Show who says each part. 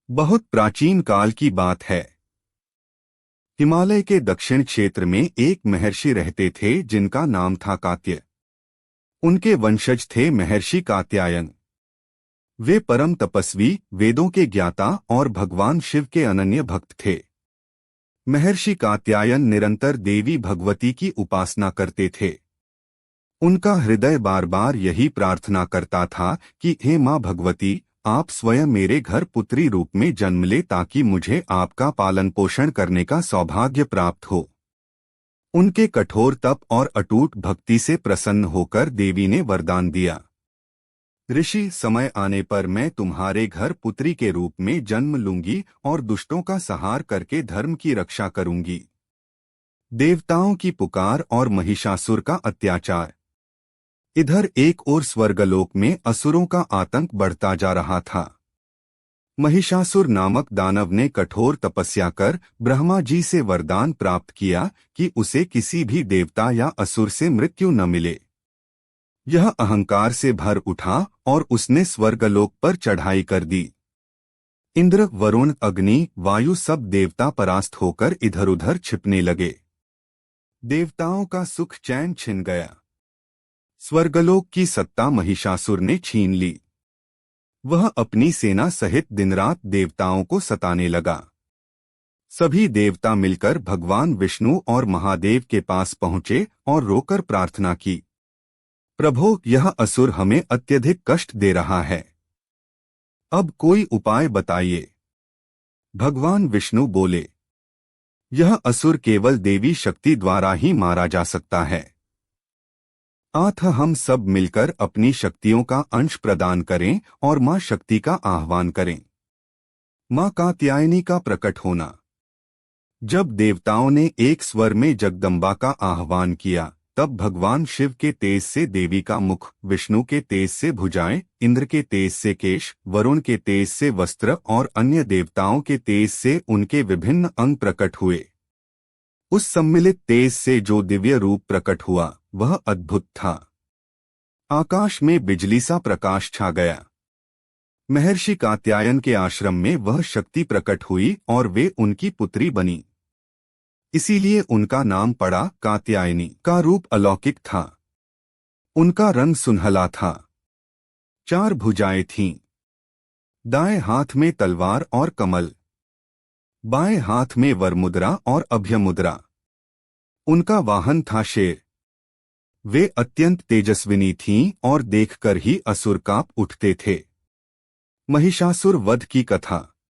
Speaker 1: बहुत प्राचीन काल की बात है। हिमालय के दक्षिण क्षेत्र में एक महर्षि रहते थे जिनका नाम था कात्य। उनके वंशज थे महर्षि कात्यायन। वे परम तपस्वी, वेदों के ज्ञाता और भगवान शिव के अनन्य भक्त थे। महर्षि कात्यायन निरंतर देवी भगवती की उपासना करते थे। उनका हृदय बार बार यही प्रार्थना करता था कि हे माँ भगवती, आप स्वयं मेरे घर पुत्री रूप में जन्म ले ताकि मुझे आपका पालन पोषण करने का सौभाग्य प्राप्त हो। उनके कठोर तप और अटूट भक्ति से प्रसन्न होकर देवी ने वरदान दिया, ऋषि, समय आने पर मैं तुम्हारे घर पुत्री के रूप में जन्म लूंगी और दुष्टों का संहार करके धर्म की रक्षा करूंगी। देवताओं की पुकार और महिषासुर का अत्याचार। इधर एक ओर स्वर्गलोक में असुरों का आतंक बढ़ता जा रहा था। महिषासुर नामक दानव ने कठोर तपस्या कर ब्रह्मा जी से वरदान प्राप्त किया कि उसे किसी भी देवता या असुर से मृत्यु न मिले। यह अहंकार से भर उठा और उसने स्वर्गलोक पर चढ़ाई कर दी। इंद्र, वरुण, अग्नि, वायु सब देवता परास्त होकर इधर उधर छिपने लगे। देवताओं का सुख चैन छिन गया। स्वर्गलोक की सत्ता महिषासुर ने छीन ली। वह अपनी सेना सहित दिन रात देवताओं को सताने लगा। सभी देवता मिलकर भगवान विष्णु और महादेव के पास पहुंचे और रोकर प्रार्थना की, प्रभो, यह असुर हमें अत्यधिक कष्ट दे रहा है। अब कोई उपाय बताइए। भगवान विष्णु बोले, यह असुर केवल देवी शक्ति द्वारा ही मारा जा सकता है। अतः हम सब मिलकर अपनी शक्तियों का अंश प्रदान करें और मां शक्ति का आह्वान करें। मां कात्यायनी का प्रकट होना। जब देवताओं ने एक स्वर में जगदम्बा का आह्वान किया, तब भगवान शिव के तेज से देवी का मुख, विष्णु के तेज से भुजाएं, इंद्र के तेज से केश, वरुण के तेज से वस्त्र और अन्य देवताओं के तेज से उनके विभिन्न अंग प्रकट हुए। उस सम्मिलित तेज से जो दिव्य रूप प्रकट हुआ वह अद्भुत था। आकाश में बिजली सा प्रकाश छा गया। महर्षि कात्यायन के आश्रम में वह शक्ति प्रकट हुई और वे उनकी पुत्री बनी। इसीलिए उनका नाम पड़ा कात्यायनी। का रूप अलौकिक था। उनका रंग सुनहला था। 4 भुजाएं थीं। दाएं हाथ में तलवार और कमल, बाएं हाथ में वरमुद्रा और अभयमुद्रा। उनका वाहन था शेर। वे अत्यंत तेजस्विनी थीं और देखकर ही असुर कांप उठते थे। महिषासुर वध की कथा।